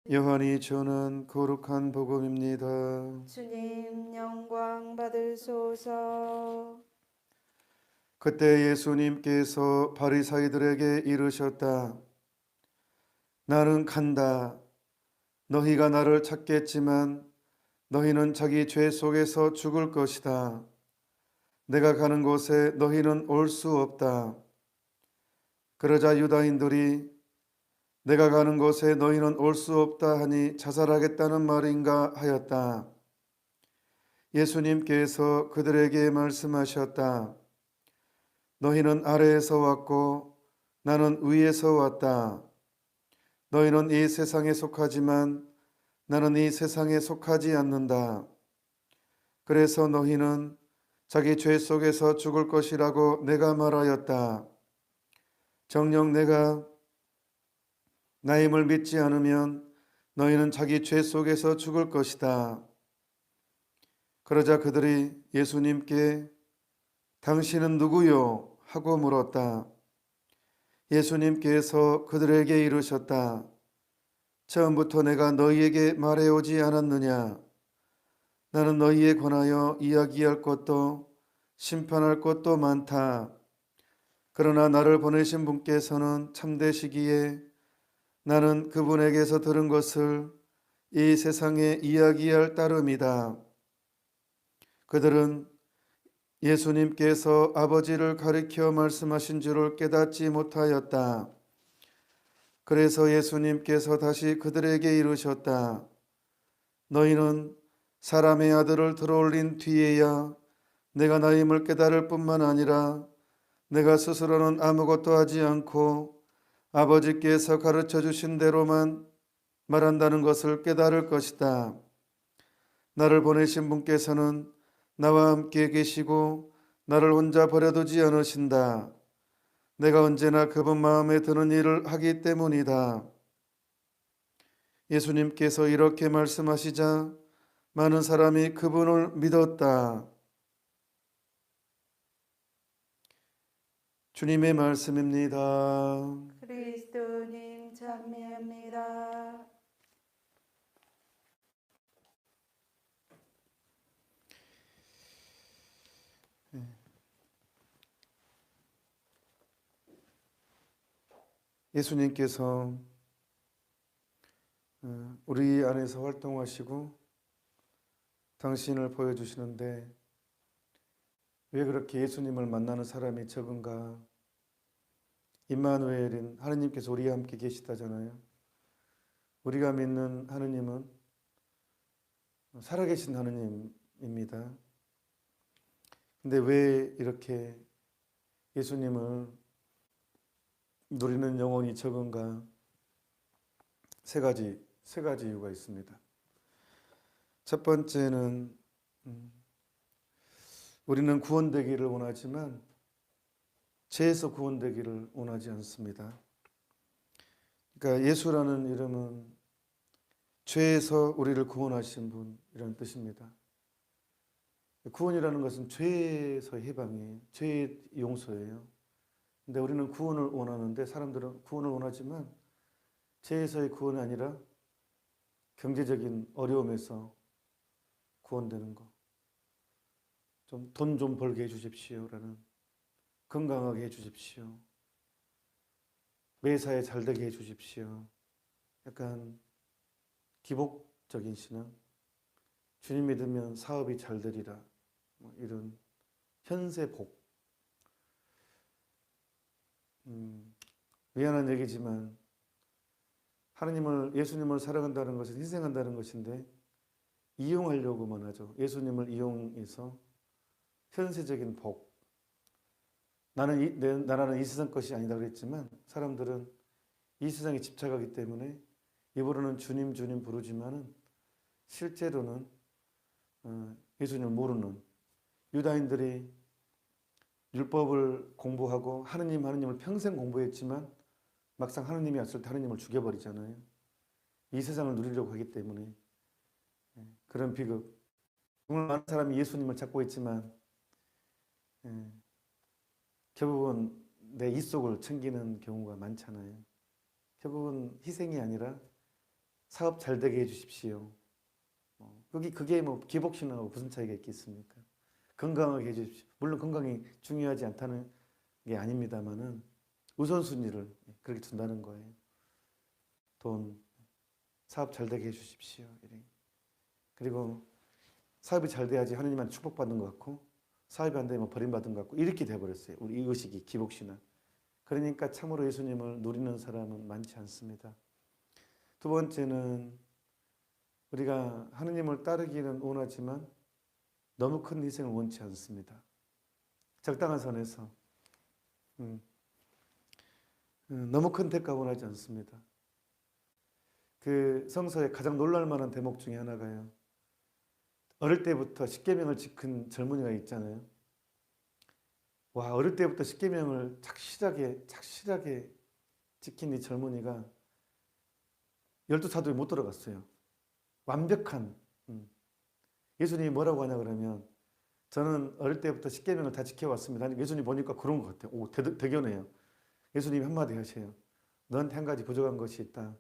요한이 전한 거룩한 복음입니다. 주님 영광 받으소서. 그때 예수님께서 바리사이들에게 이르셨다. 나는 간다. 너희가 나를 찾겠지만 너희는 자기 죄 속에서 죽을 것이다. 내가 가는 곳에 너희는 올 수 없다. 그러자 유다인들이 내가 가는 곳에 너희는 올 수 없다 하니 자살하겠다는 말인가 하였다. 예수님께서 그들에게 말씀하셨다. 너희는 아래에서 왔고 나는 위에서 왔다. 너희는 이 세상에 속하지만 나는 이 세상에 속하지 않는다. 그래서 너희는 자기 죄 속에서 죽을 것이라고 내가 말하였다. 정녕 내가 나임을 믿지 않으면 너희는 자기 죄 속에서 죽을 것이다. 그러자 그들이 예수님께 당신은 누구요? 하고 물었다. 예수님께서 그들에게 이르셨다. 처음부터 내가 너희에게 말해오지 않았느냐? 나는 너희에 관하여 이야기할 것도 심판할 것도 많다. 그러나 나를 보내신 분께서는 참되시기에 나는 그분에게서 들은 것을 이 세상에 이야기할 따름이다. 그들은 예수님께서 아버지를 가리켜 말씀하신 줄을 깨닫지 못하였다. 그래서 예수님께서 다시 그들에게 이르셨다. 너희는 사람의 아들을 들어올린 뒤에야 내가 나임을 깨달을 뿐만 아니라 내가 스스로는 아무것도 하지 않고 아버지께서 가르쳐 주신 대로만 말한다는 것을 깨달을 것이다. 나를 보내신 분께서는 나와 함께 계시고 나를 혼자 버려두지 않으신다. 내가 언제나 그분 마음에 드는 일을 하기 때문이다. 예수님께서 이렇게 말씀하시자 많은 사람이 그분을 믿었다. 주님의 말씀입니다. 그리스도님 찬미합니다. 예수님께서 우리 안에서 활동하시고 당신을 보여주시는데 왜 그렇게 예수님을 만나는 사람이 적은가? 임마누엘인 하느님께서 우리와 함께 계시다잖아요. 우리가 믿는 하느님은 살아계신 하느님입니다. 근데 왜 이렇게 예수님을 누리는 영혼이 적은가? 세 가지 이유가 있습니다. 첫 번째는 우리는 구원되기를 원하지만 죄에서 구원되기를 원하지 않습니다. 그러니까 예수라는 이름은 죄에서 우리를 구원하신 분이라는 뜻입니다. 구원이라는 것은 죄에서 해방이에요. 죄의 용서예요. 근데 우리는 구원을 원하는데 사람들은 구원을 원하지만 죄에서의 구원이 아니라 경제적인 어려움에서 구원되는 거. 좀 돈 좀 벌게 해주십시오라는, 건강하게 해주십시오. 매사에 잘 되게 해주십시오. 약간 기복적인 신앙. 주님 믿으면 사업이 잘 되리라. 이런 현세복. 미안한 얘기지만 예수님을 사랑한다는 것은 희생한다는 것인데 이용하려고만 하죠. 예수님을 이용해서 현세적인 복. 내 나라는 이 세상 것이 아니다 그랬지만 사람들은 이 세상에 집착하기 때문에 입으로는 주님 주님 부르지만은 실제로는 예수님을 모르는 유다인들이 율법을 공부하고 하느님을 평생 공부했지만 막상 하느님이 왔을 때 하느님을 죽여버리잖아요. 이 세상을 누리려고 하기 때문에 그런 비극. 정말 많은 사람이 예수님을 찾고 있지만 결국은 내 이속을 챙기는 경우가 많잖아요. 결국은 희생이 아니라 사업 잘 되게 해주십시오. 그게 뭐 기복신앙하고 무슨 차이가 있겠습니까? 건강하게 해주십시오. 물론 건강이 중요하지 않다는 게 아닙니다만은 우선순위를 그렇게 둔다는 거예요. 돈, 사업 잘 되게 해주십시오. 이래. 그리고 사업이 잘 돼야지 하느님한테 축복받는 것 같고 사업이 안 되면 버림받은 것 같고 이렇게 돼버렸어요. 우리 이 의식이 기복신앙. 그러니까 참으로 예수님을 누리는 사람은 많지 않습니다. 두 번째는 우리가 하느님을 따르기는 원하지만 너무 큰 희생을 원치 않습니다. 적당한 선에서 너무 큰 대가 원하지 않습니다. 그 성서에 가장 놀랄 만한 대목 중에 하나가요. 어릴 때부터 십계명을 지킨 젊은이가 있잖아요. 와, 어릴 때부터 십계명을 착실하게 지킨 이 젊은이가 12사도에 못 들어갔어요. 완벽한. 예수님이 뭐라고 하냐 그러면 저는 어릴 때부터 십계명을 다 지켜왔습니다. 예수님 보니까 그런 것 같아요. 오, 대견해요. 예수님이 한마디 하세요. 너한테 한 가지 부족한 것이 있다.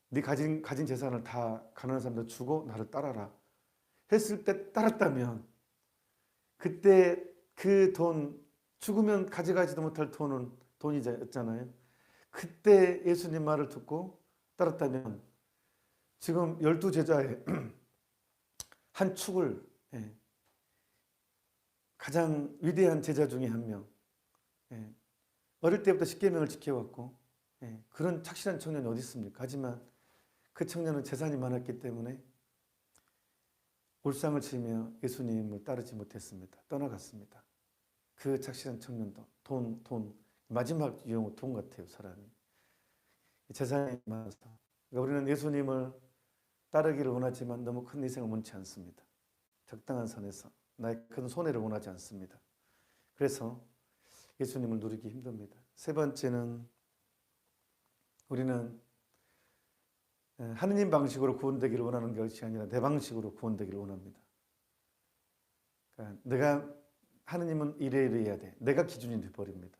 네 가진 재산을 다 가난한 사람들 주고 나를 따라라. 했을 때 따랐다면 그때 그 돈 죽으면 가져가지도 못할 돈이었잖아요. 그때 예수님 말을 듣고 따랐다면 지금 12제자의 한 축을 가장 위대한 제자 중에 한 명, 어릴 때부터 십계명을 지켜왔고 그런 착실한 청년이 어디 있습니까? 하지만 그 청년은 재산이 많았기 때문에 울상을 치며 예수님을 따르지 못했습니다. 떠나갔습니다. 그 착실한 청년도 돈 마지막 유형은 돈 같아요. 사람이 재산이 많아서. 그러니까 우리는 예수님을 따르기를 원하지만 너무 큰 희생을 원치 않습니다. 적당한 선에서 나의 큰 손해를 원하지 않습니다. 그래서 예수님을 누리기 힘듭니다. 세 번째는 우리는 하느님 방식으로 구원되기를 원하는 것이 아니라 내 방식으로 구원되기를 원합니다. 그러니까 내가 하느님은 이래 해야 돼. 내가 기준이 돼버립니다.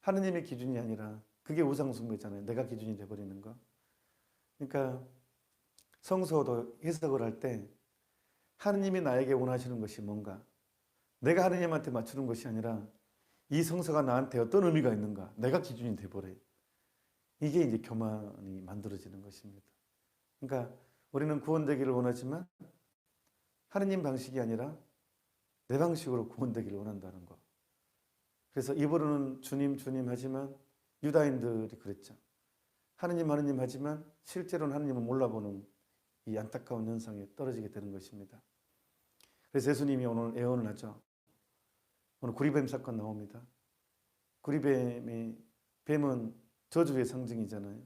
하느님의 기준이 아니라 그게 우상숭배잖아요. 내가 기준이 돼버리는 거. 그러니까 성서도 해석을 할 때 하느님이 나에게 원하시는 것이 뭔가 내가 하느님한테 맞추는 것이 아니라 이 성서가 나한테 어떤 의미가 있는가 내가 기준이 돼버려요. 이게 이제 교만이 만들어지는 것입니다. 그러니까 우리는 구원되기를 원하지만 하느님 방식이 아니라 내 방식으로 구원되기를 원한다는 거. 그래서 입으로는 주님 주님 하지만 유다인들이 그랬죠. 하느님 하느님 하지만 실제로는 하느님을 몰라보는 이 안타까운 현상에 떨어지게 되는 것입니다. 그래서 예수님이 오늘 예언을 하죠. 오늘 구리뱀 사건 나옵니다. 뱀은 저주의 상징이잖아요.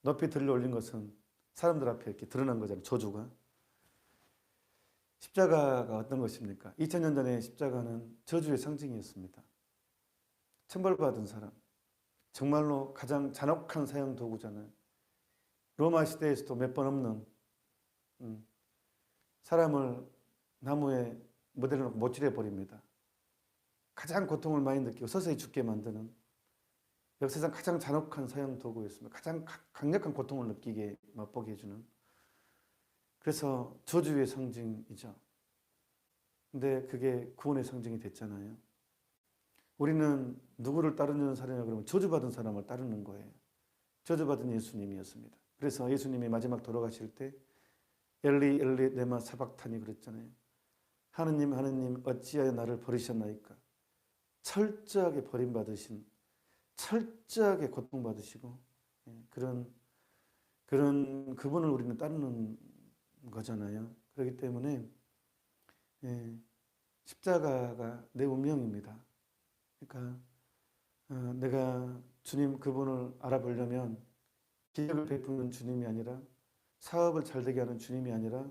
높이 들려 올린 것은 사람들 앞에 이렇게 드러난 거잖아요. 저주가. 십자가가 어떤 것입니까? 2000년 전에 십자가는 저주의 상징이었습니다. 천벌받은 사람. 정말로 가장 잔혹한 사형 도구잖아요. 로마 시대에서도 몇 번 없는 사람을 나무에 모델을 놓고 못질해 버립니다. 가장 고통을 많이 느끼고 서서히 죽게 만드는 역사상 가장 잔혹한 사형 도구였습니다. 가장 강력한 고통을 느끼게 맛보게 해주는. 그래서 저주의 상징이죠. 근데 그게 구원의 상징이 됐잖아요. 우리는 누구를 따르는 사람이냐 그러면 저주받은 사람을 따르는 거예요. 저주받은 예수님이었습니다. 그래서 예수님이 마지막 돌아가실 때 엘리 엘리 레마 사박타니 그랬잖아요. 하느님 하느님 어찌하여 나를 버리셨나이까. 철저하게 버림받으신, 철저하게 고통받으시고 그런 그분을 우리는 따르는 거잖아요. 그렇기 때문에 십자가가 내 운명입니다. 그러니까 내가 주님 그분을 알아보려면 기적을 베푸는 주님이 아니라 사업을 잘되게 하는 주님이 아니라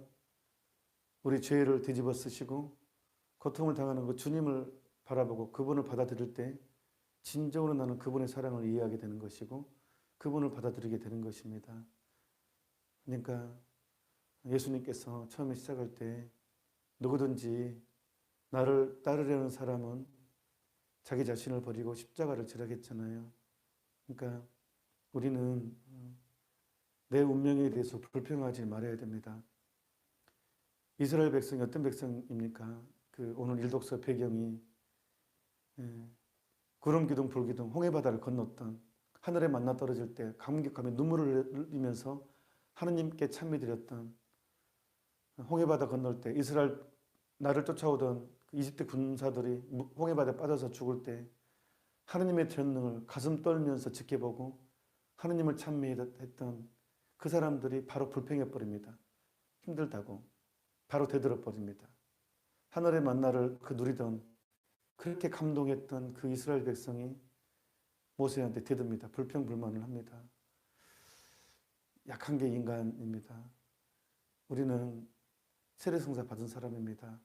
우리 죄를 뒤집어 쓰시고 고통을 당하는 그 주님을 바라보고 그분을 받아들일 때 진정으로 나는 그분의 사랑을 이해하게 되는 것이고 그분을 받아들이게 되는 것입니다. 그러니까 예수님께서 처음에 시작할 때 누구든지 나를 따르려는 사람은 자기 자신을 버리고 십자가를 지라겠잖아요. 그러니까 우리는 내 운명에 대해서 불평하지 말아야 됩니다. 이스라엘 백성이 어떤 백성입니까? 그 오늘 일독서 배경이 구름 기둥 불 기둥 홍해 바다를 건넜던 하늘에 만나 떨어질 때 감격하며 눈물을 흘리면서 하느님께 찬미드렸던 홍해 바다 건널 때 이스라엘 나를 쫓아오던 이집트 군사들이 홍해 바다에 빠져서 죽을 때 하느님의 전능을 가슴 떨면서 지켜보고 하느님을 찬미했던 그 사람들이 바로 불평해 버립니다. 힘들다고 바로 되들어 버립니다. 하늘의 만나를 누리던 그렇게 감동했던 그 이스라엘 백성이 모세한테 대듭니다. 불평불만을 합니다. 약한 게 인간입니다. 우리는 세례성사 받은 사람입니다.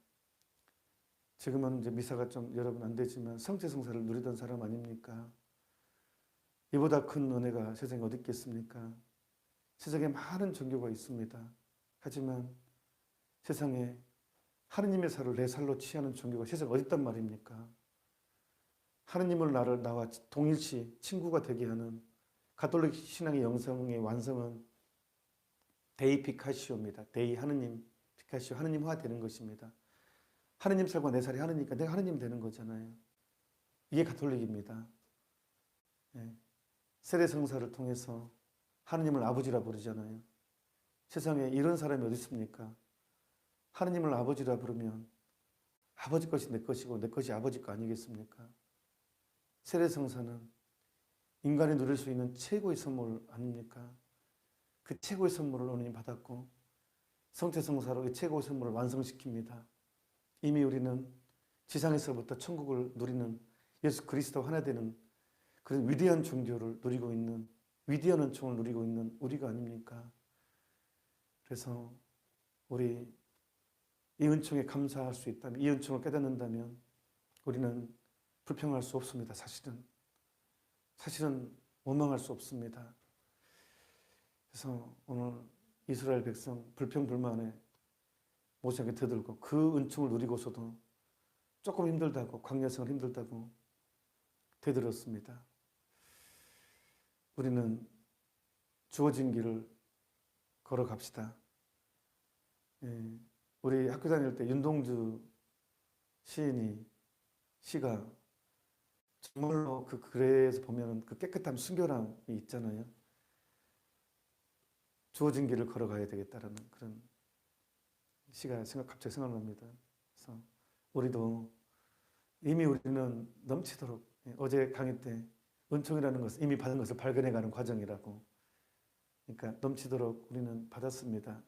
지금은 이제 미사가 좀 여러분 안 되지만 성체성사를 누리던 사람 아닙니까? 이보다 큰 은혜가 세상에 어디 있겠습니까? 세상에 많은 종교가 있습니다. 하지만 세상에 하느님의 살을 내 살로 취하는 종교가 세상에 어디 있단 말입니까? 하느님을 나와 동일시 친구가 되게 하는 가톨릭 신앙의 영성의 완성은 데이 피카시오입니다. 데이 하느님 피카시오 하느님화 되는 것입니다. 하느님 살과 내 살이 하느니까 내가 하느님 되는 거잖아요. 이게 가톨릭입니다. 세례성사를 통해서 하느님을 아버지라 부르잖아요. 세상에 이런 사람이 어디 있습니까? 하느님을 아버지라 부르면 아버지 것이 내 것이고 내 것이 아버지 거 아니겠습니까? 세례성사는 인간이 누릴 수 있는 최고의 선물 아닙니까? 그 최고의 선물을 오늘 받았고 성체성사로 이 최고의 선물을 완성시킵니다. 이미 우리는 지상에서부터 천국을 누리는 예수 그리스도 하나 되는 그런 위대한 종교를 누리고 있는 위대한 은총을 누리고 있는 우리가 아닙니까? 그래서 우리 이 은총에 감사할 수 있다면 이 은총을 깨닫는다면 우리는 불평할 수 없습니다. 사실은 원망할 수 없습니다. 그래서 오늘 이스라엘 백성 불평불만에 모세에게 되들고 그 은총을 누리고서도 조금 힘들다고 광야생활 힘들다고 되들었습니다. 우리는 주어진 길을 걸어갑시다. 우리 학교 다닐 때 윤동주 시가 정말로 그 글에서 보면 그 깨끗함, 순결함이 있잖아요. 주어진 길을 걸어가야 되겠다라는 그런 시가 갑자기 생각납니다. 그래서 우리도 이미 우리는 넘치도록 어제 강의 때 은총이라는 것은 이미 받은 것을 발견해가는 과정이라고. 그러니까 넘치도록 우리는 받았습니다.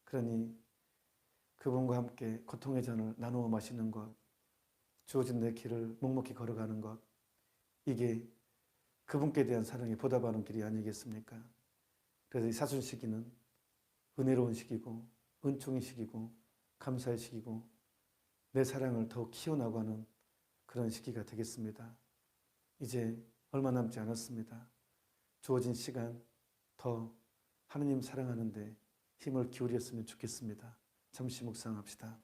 그러니 그분과 함께 고통의 잔을 나누어 마시는 것, 주어진 내 길을 묵묵히 걸어가는 것, 이게 그분께 대한 사랑에 보답하는 길이 아니겠습니까? 그래서 이 사순 시기는 은혜로운 시기고 은총의 시기고 감사의 시기고 내 사랑을 더욱 키워나가는 그런 시기가 되겠습니다. 이제 얼마 남지 않았습니다. 주어진 시간 더 하느님 사랑하는데 힘을 기울였으면 좋겠습니다. 잠시 묵상합시다.